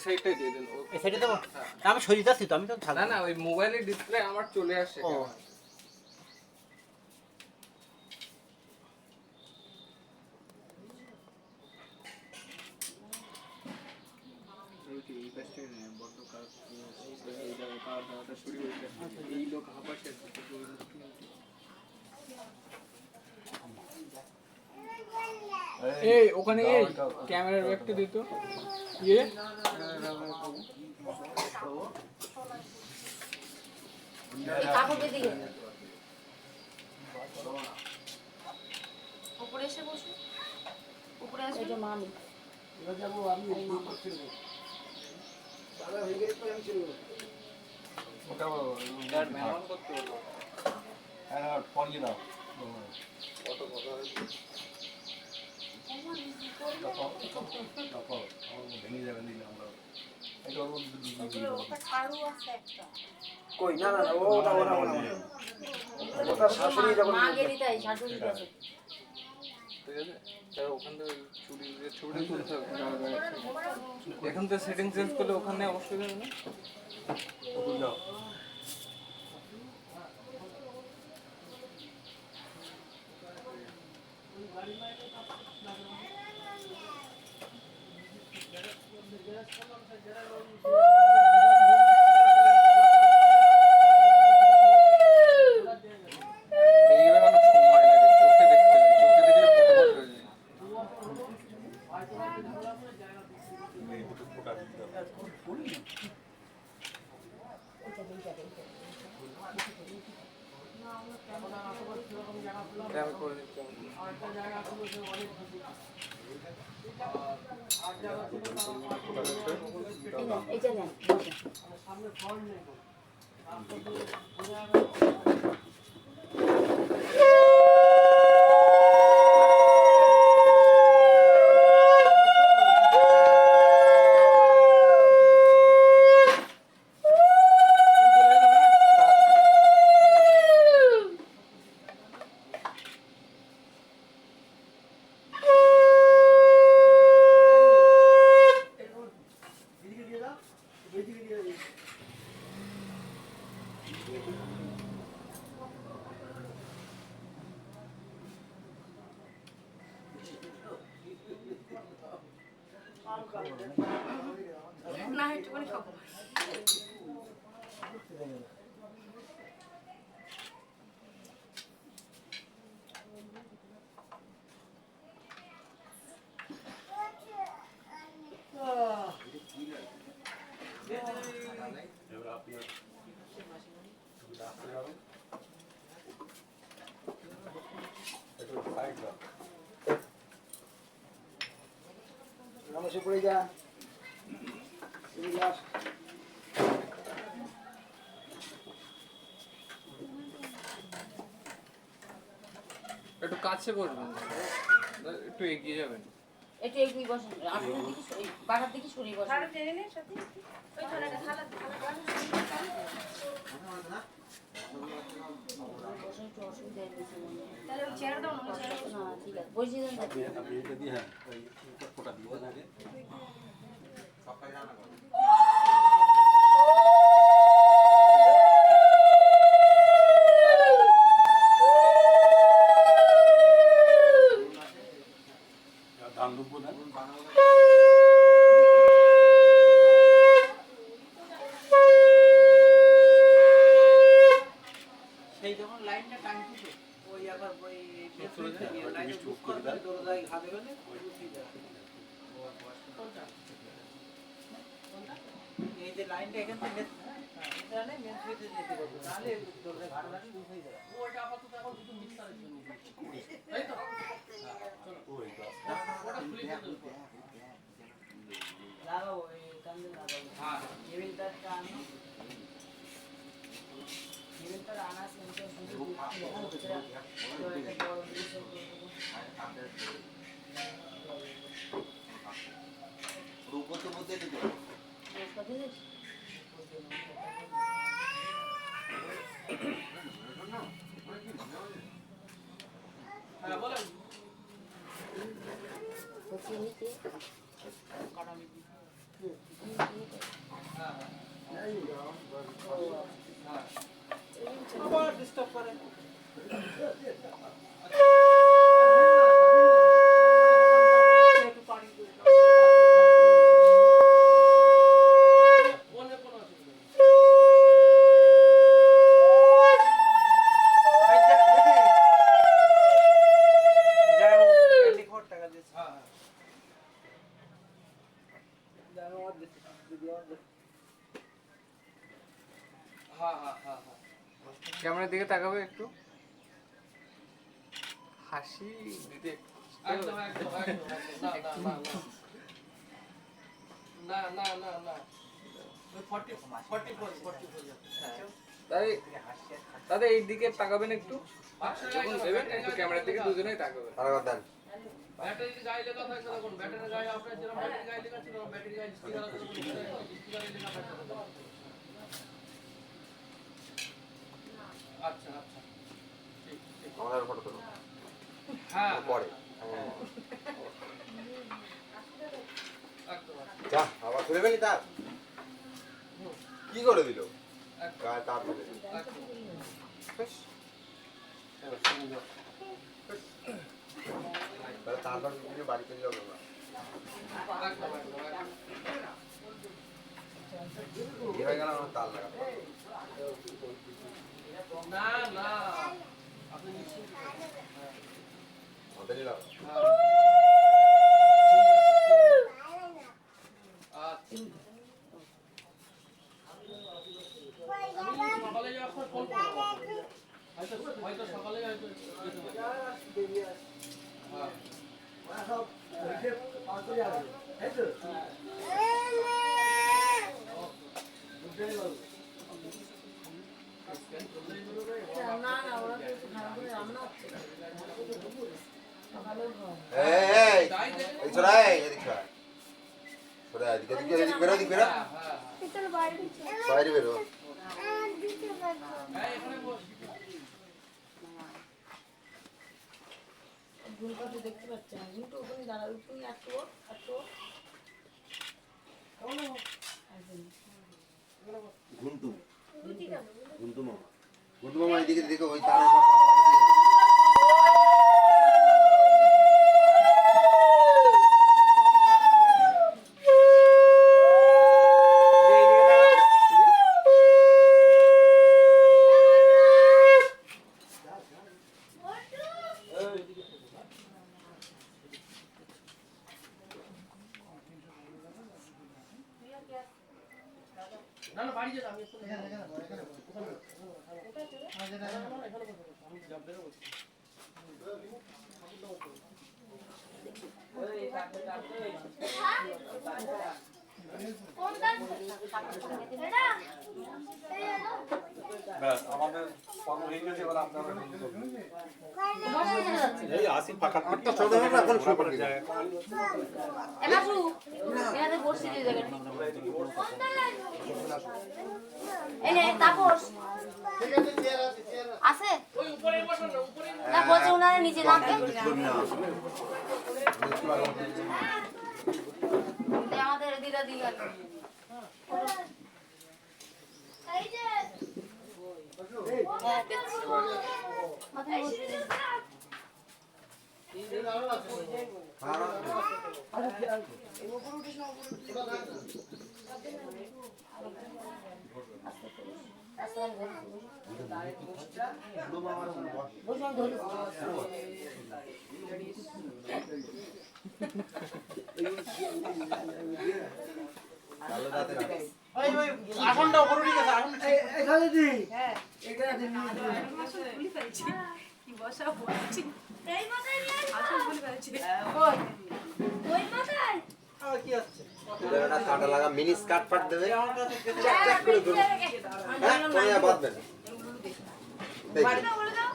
সাইডটাই দিয়ে দেন। এই সাইডে দেবো? আমি সরিয়ে যাচ্ছি তো, আমি তো না না ওই মোবাইলের ডিসপ্লে আমার চলে আসে। ও এই পাশে বড় কাজ এই দাওয়াটা শুরু হয়েছে। এই লোক হাঁপাচ্ছে। এই ওখানে এই ক্যামেরার ব্যাগটা দিত ইয়ে কাকুর দিকে উপরে এসে বসো, উপরে আসবে। এটা মামি এবার যাব আমি মামা ছিল দাদা হয়ে গেছে তো আমি ছিল ওটা গার্ড ম্যানুয়াল করতে হলো। হ্যাঁ ফোন দিয়ে দাও কত কথা হয়েছে ভেঙে যাবে দিলে আমরা এটা ওটা কারু আছে একটা কই না না ওটা ওটা শাশুড়ি যখন মা গেলি তাই শাশুড়ি আছে। ঠিক আছে তার ওখান থেকে ছুরি তুলতে হবে। এখন তো সেটিং চেঞ্জ করলে ওখানে অবশ্যই যাবে না। যাও এইভাবে অনেক সময় লাগে, চোখে দেখতে হয়, চোখে দেখলে ফটোফট হয়ে যায়। এই দুটো ফোটা দিতে হবে এটা আমি করে দিচ্ছি। এইটা দেন না একটুখানি খাবো। এবার আপনি রাস্তা যাবেন একটু সাইড দাও রমেশে পড়ে যা একটু কাছে বসবেন, একটু এগিয়ে যাবেন। একটু এগিয়ে বসেন, আপনার দিকে বাসার দিকে সরিয়ে বসেন। বসে একটু অসুবিধা হয়েছে মনে হয়। না ঠিক আছে বসিয়ে দেন। আপনি এটা দিয়ে হ্যাঁ ওই ফোটা দিয়ে দেন আগে ধান রূপ না সেই যখন লাইনটা টানছে ওই আবার ওই লাইনে বুক করে দিলে দরজায় ঘা দেবে না ওই উঠিয়ে যাবে। এই যে লাইনটা এখান থেকে এটা না মেন সুইচে যেতে হবে, নাহলে দরজায় ঘা দেবে বুক হয়ে যাবে। ওটা আপাতত এখন শুধু মিক্সারের জন্য তাই তো ওই তো ওটা খুলে দিতে লাগাও এই কান্দে লাগাও। হ্যাঁ কেবিলটা টানো, কেবিলটা আনা সেন্টার শুধু রূপত মধ্যে দিতে হ্যাঁ বলেন নিচে কাটা মিটি আবার ডিস্টার্ব করে একটু পানি দিয়ে দাও। মনে কোনো অসুবিধা নেই। এই যে, দিদি। যাও, 24 টাকা দিয়েছে। হ্যাঁ, হ্যাঁ। যাও, আমার দিদি, দিদি আমার দিদি। হ্যাঁ, হ্যাঁ, হ্যাঁ, হ্যাঁ। ক্যামেরার দিকে তাকাবে একটু, হাসি দিতে একদম, একদম, একদম, একদম। না, না, না, না, না, না, না। ওই 44 যাবে। দাদা দাদা এই দিকে তাকাবেন একটু, যখন দেবেন একটু ক্যামেরার দিকে দুজনেই তাকাবেন। ব্যাটারি গায়ে লেখা থাকবে তখন ব্যাটারি গায়ে আপনার যেরকম ব্যাটারি গায়ে লেখা ছিল ব্যাটারি গায়ে স্টিকার আছে স্টিকারে লেখা থাকবে। আচ্ছা আচ্ছা ঠিক ঠিক আমাদের ফটো তোলো হ্যাঁ পরে একদম যা আবার খুলে ফেলি তার কি করে দিল গায়ে তার ফেলে একদম তাহলে তারপর দিলে বাড়িতে যাবে না একদম একদম কি হয়ে গেল আমার তার লাগাতে না না আপনি নিশ্চিন্ত আমাদের লাগাবো সকালে যখন ফোন করবো হয়তো সকালে হয়তো যেতে পারি হ্যাঁ এই এই ছোড়া এদিক ছোড়া ছোড়া এদিকে এদিকে এদিক বেরো এদিক বেরো বাইরে বেরো হ্যাঁ এখানে বস দেখতে পাচ্ছি না কিন্তু ওখানে দাঁড়াবে তুমি একটু ঘুন্টু ঘুন্টু মামা এদিকে দেখো ওই তার না না বাড়ি যেতে আমি আমি যাব বেরো বলছি ব্যাস আমাদের কর্ম হয়ে গেছে এবার আপনারা এই আসি ফাঁকা একটা ছোট হবে এখন শুরু করে দিই আছে ওই উপরে বসো না উপরে না বলছে ওনারা নিচে নামবে আমাদের দিদা দিদা ওই ওই আসনটা উপরে উঠে গেছে আসন এখানে দি হ্যাঁ এখানে দি ভুলে ফেলছি কি বসা বলছি এই মাথায় ভুলে ফেলছি ওই মাথায় আর কি আছে একটা কাটা লাগা মিনি স্কার্ট ফাট দেবে আমার কাছে চাক চাক করে ধরুন হ্যাঁ কোয়া বাঁধবেন বাড়ি না বলে দাও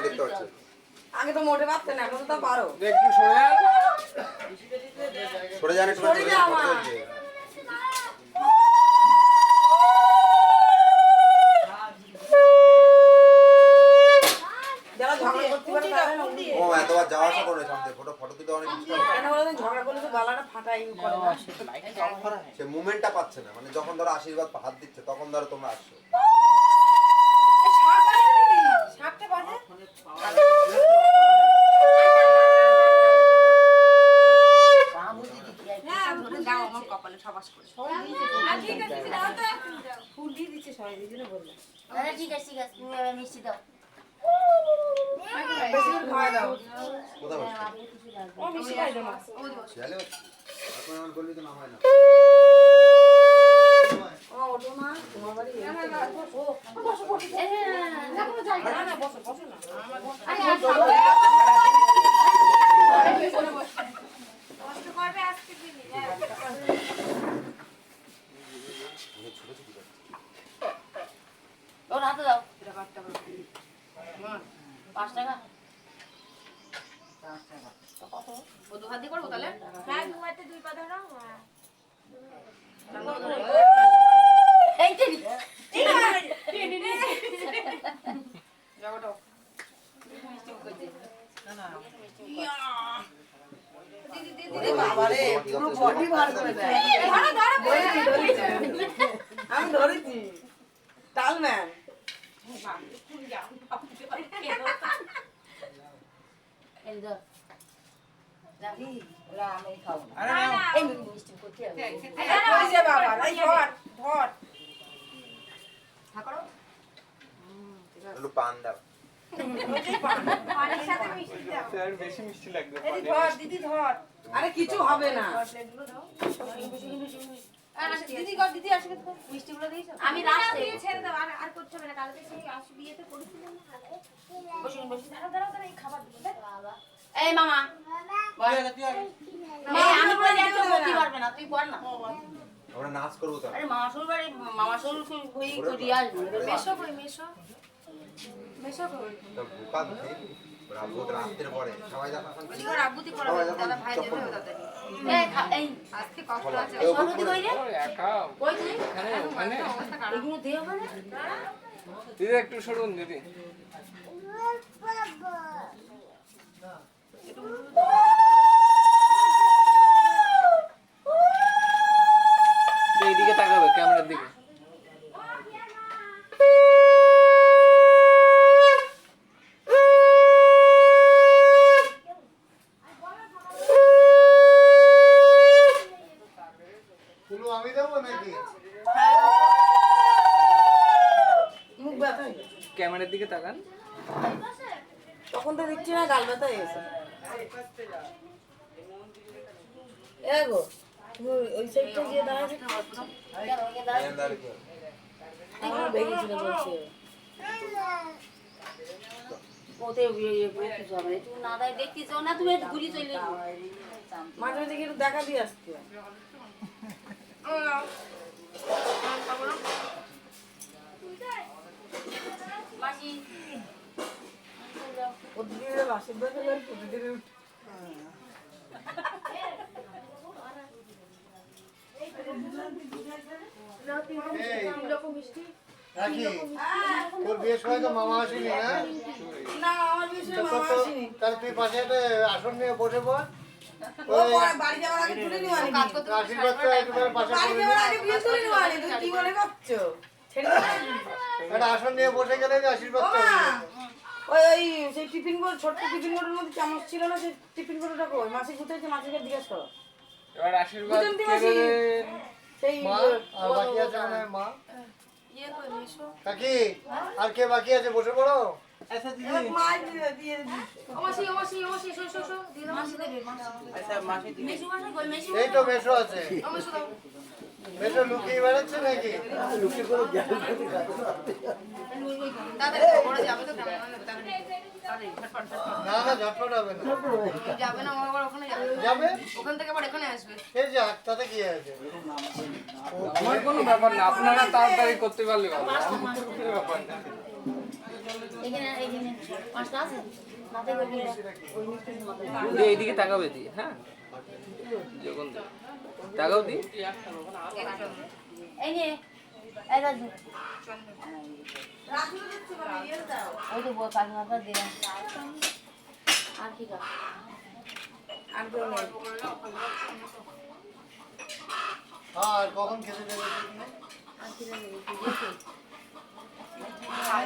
দেখতে পাচ্ছেন আগে তো মোটে পারতে না এখন তো পারো একটু সরে যান, সরে যান একটু সরে যা মা। যাওয়া আসা করে সামনে ফটো তুলতে অনেক ডিস্টার্ব কেন বলো তো, ঝগড়া করলে তো গলাটা ফাটাই করে না। সে মুভমেন্টটা পাচ্ছে না মানে যখন ধরো আশীর্বাদ হাত দিচ্ছে তখন ধরো তোমরা আসছো সাতটা বাজে। হ্যাঁ, ধরে দাও আমার কপালে সবাস করে। ঠিক আছে, দাও তো। ফুল দিয়ে দিচ্ছে সবাই, এই জন্য বললাম। ঠিক আছে তুমি এবার মিষ্টি দাও। বেশি করে খাওয়া দাও। কোথায় বসছো ও মিষ্টি খাই দাও না। চলে এখন আমার বলবি তো নামায় না ও ওঠো না, তোমার বাড়ি। না বসো। বসো বসো। এখনো যাই না। না বসো বসো না। কষ্ট করবে আজকে দিন। ছোট ছোট ওর হাতে দাও। 5 টাকা। ও দু হাত দিয়ে করবো তাহলে? হ্যাঁ, দু হাতে দুই পা ধরো। এই যে বাবারে পুরো বডি ভার করে দেয়। আমি ধরেছি টাল ম্যান। এই দাও। রাখি ওরা আমি খাবো না। আরে নাও। এই মিষ্টি করতে হবে। ওই যে বাবা, এই ধর ধর। ঠাকুর একটু পান দাও পানির সাথে মিষ্টি দাও। স্যার বেশি মিষ্টি লাগবে এই ধর দিদি ধর। আরে কিছু হবে না। দিদি কর দিদি আসে মিষ্টিগুলো দিয়েছো? আমি লাস্টে দিয়ে ছেড়ে দাও, আর করতে হবে না। কালকে সেই বিয়েতে করেছিলাম না। বসুন বসুন। দাঁড়াও দাঁড়াও দাঁড়াও, এই খাবার দিবো। বাবা এই মামা তুই আগে, তুই আগে। এই আমি বলি একটা করতে পারবে না তুই কর না। আমরা নাচ করবো তো আরে মামাশুর বাড়ি মামাশুর হই করি আসবে মেশো কই মেশো। মেশো কই। তো বোকা দিতে ভোট রাত্রে পরে সবাই যখন ওদিকে আবুতি করা সবাই হবে যখন দাদা ভাই যেতে চপ্পল হবে পরে। তাড়াতাড়ি এই আজকে কষ্ট আছে সরদি কই রে ওই একা কই তুই এখানে ওখানে এগুলো দেও মানে দিদি একটু সরুন দিদি এইদিকে তাকাবে ক্যামেরার দিকে আমি দেবো নাকি মুখ ব্যথা হয়ে গেছে। ক্যামেরার দিকে তাকান তখন তো দেখছি না গাল ব্যথা হয়ে গেছে। এগো তুমি ওই সাইডটা গিয়ে দাঁড়াবে। আমার ভেঙেছিল বলছে। ওতে ইয়ে কিছু হবে না তুই না দাই দেখতিস না তুমি একটু ঘুরি চলে যাও মাঝে মাঝে একটু দেখা দিয়ে আসতে। মাসি প্রতিদিনের আশীর্বাদ হবে আর প্রতিদিনের তোর বিয়ের সময় তো মামা আসেনি না না আমার বিষয়ে মামা আসেনি। তাহলে তুই পাশে একটা আসন নিয়ে বসে পড় ও বাড়ি যাওয়ার আগে তুলে নিও আনি। কাজ করতে আশীর্বাদটা একটু করে পাশে বাড়ি করে যাওয়ার আগে বিয়ে তুলে নিও আনি। তুমি কি মনে করছো? ছেড়ে দাও। একটা আসন নিয়ে বসে গেলে যে আশীর্বাদটা হয়ে যাবে। ওই সেই টিফিন বোর্ড ছোট্ট টিফিন বোর্ডের মধ্যে চামচ ছিল না, সেই টিফিন বোর্ডটা কই? মাসি গুটাইছে, মাসিকে জিজ্ঞেস করো। এবার আশীর্বাদ বুঝেন কে মাসি? দেবে? সেই মা আর বাকি আছে মনে হয় মা ইয়ে কই মেশো। কাকি আর কে বাকি আছে বসে পড়ো আচ্ছা দিদি। এবার মা দিয়ে দিয়ে ও মাসি শো শো শো দিয়ে দাও। মাসি দেবে মাসি আচ্ছা মাসি দিদি। মেশু মাসি কই মেশু এই তো মেশো আছে ও মেশো দাও। মেশো লুকিয়ে বেড়াচ্ছে নাকি তাড়াতাড়ি বড় যাবে তো কেমন হবে তাড়াতাড়ি ঝটপট না না ঝটপট হবে না যাবে না আমার ওখানে যাবে যাবে ওখান থেকে আবার এখানে আসবে এই যাক তাতে কি আছে আমার কোনো ব্যাপার না আপনারা তাড়াতাড়ি করতে পারলে ভালো আমার কোনো ব্যাপার না এখানে পাঁচটা আছে মাথায় করে ওই মিষ্টি মাথায় দিদি এইদিকে তাকাবে দি হ্যাঁ যখন তাকাও দি এই নে এই রাজু রাখলো দিচ্ছে বাবা, ইয়ে দাও। ওই তো বল কাকিমাটা দে আর কি খাবে? আর কেউ নেই। আর কখন খেতে দেবে তুমি? আর কি খাবে? তুই দেখে।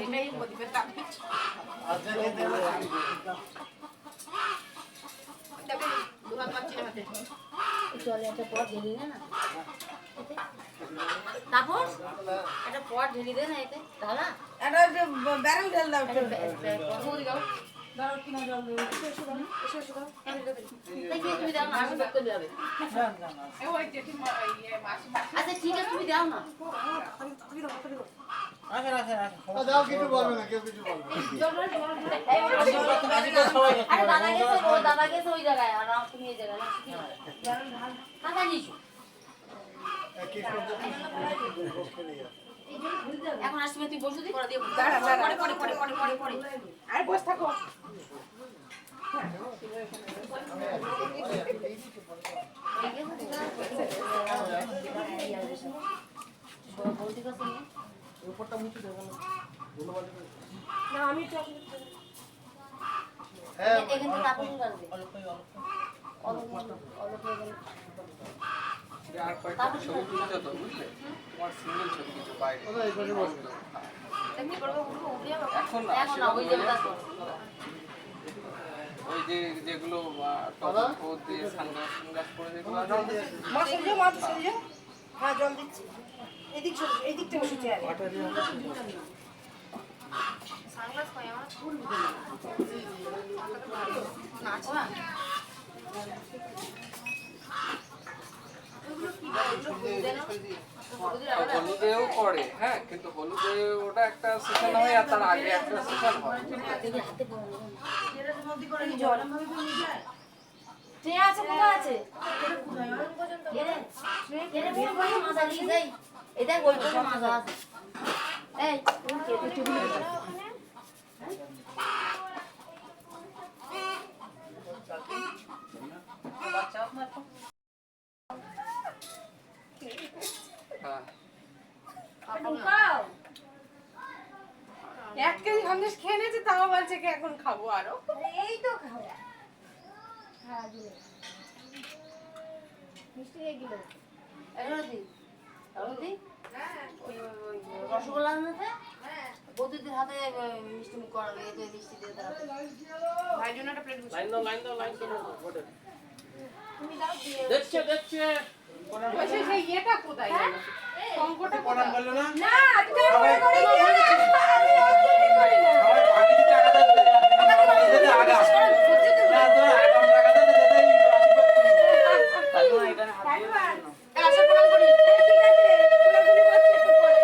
এটাই প্রদীপের তাবিজ। আচ্ছা খেতে দেবে। দেখো, দুহাত পাচ্ছি না হাতে। এই জলে একটা পট ঢেলে দে না। এতে। তারপর একটা পট ঢেলে দে না এতে। ঢালা। একটা যে ব্যারেল ঢেল দাও একটা একটু। পট দাও। দাও কিনা জল দেবো। এসো দাও। দেখি তুমি দাও না, আমি বের করে যাবে। ওই জেঠিমা ইয়ে মাসি আচ্ছা ঠিক আছে তুমি দাও না। আসেন আসেন আসেন। যাও কিছু বলবে না, কেউ কিছু বলবে না। এই আরে দাদা গেছে ওই জায়গায় আর তুমি এই জায়গায় না। কাকা নিচু। কি করতে বসে যাও। এখন আসবে তুই বসে দি করে দিয়ে দাঁড়া, দাঁড়া। পরে আর বস থাকো। বলতে কাছে উপরটা মুছে দেবো না না আমি তো হ্যাঁ এখান থেকে কাপড় কাটবে অল্পই অল্প অল্প হয়ে গেলে আর কয়েকটা ছবি তুলতে তো বুঝলে তোমার সিঙ্গেল ছবি কিছু বাইরে এমনি করবে উঠে যাবে এখন না, এখন না ওই জায়গাটা তো ওই যে যেগুলো টপ দিয়ে সানগ্লাস পরে যেগুলো আছে, মা সরিয়ে হ্যাঁ জল দিচ্ছি এদিকটা বসেছি আরে সানগ্লাস কই আমার না আছে না হলুদেও করে, হ্যাঁ, কিন্তু হলুদে ওটা একটা সেশন হয় আর তার আগে একটা সেশন হয়। হাতে পড়ে জল ট্রে আছে কোথায় আছে এরে বের করে মাজা নিয়ে যাই এটা গোল করে মাজা আছে এই তুমি কে তুই চুবি হ্যাঁ, 1 কেজি সন্দেশ খেয়ে নিয়েছি তাও বলছে কি এখন খাবো আরো এই তো খাওয়া হ্যাঁ দিলে মিষ্টি হয়ে গেল রদি রসগোল্লা আনতে বৌদিদের হাতে মিষ্টি মুখ করাবে এই তো মিষ্টি দিয়ে তারা ভাই জন্য একটা প্লেট লাইন দাও বটে তুমি দাও দিয়ে দেখছে বসে সেই ইয়েটা কোথায় গেল শঙ্কটা পড়ান কোথায় বললো না না তুমি মনে করে আশা প্রণাম করি ঠিক আছে কোলাকুলি করছে একটু পরে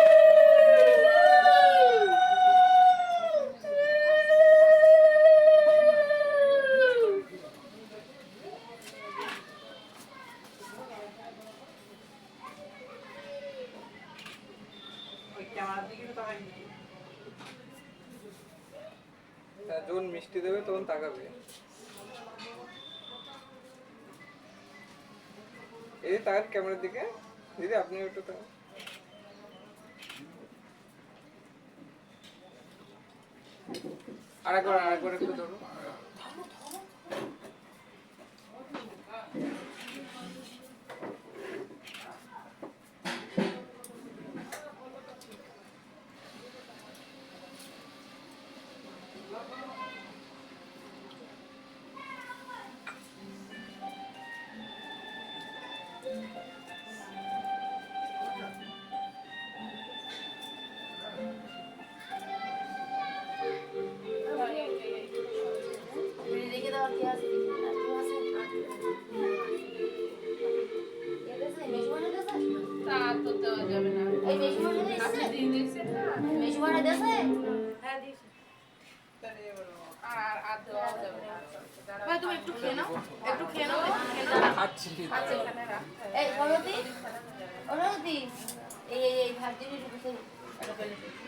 হ্যাঁ, যখন মিষ্টি দেবে তখন তাকাবে। এই তাকান ক্যামেরার দিকে, দিদি আপনি একটু তাকান। আরেকবার একটু ধরো। রেখে দেওয়া কি আছে মেজবানে দেশে তা তো দেওয়া যাবে না এই মেজবানে আপনি দেশে দিয়ে দিয়েছেন না মেজবানে দেশে হ্যাঁ দিয়েছি আর দেওয়া যাবে না ভাই তুমি একটু খেয়ে নাও খাচ্ছি আচ্ছা এখানে রাখতে এই সরতি অনুরতি এই ভাত দিবি একটু একটা প্লেট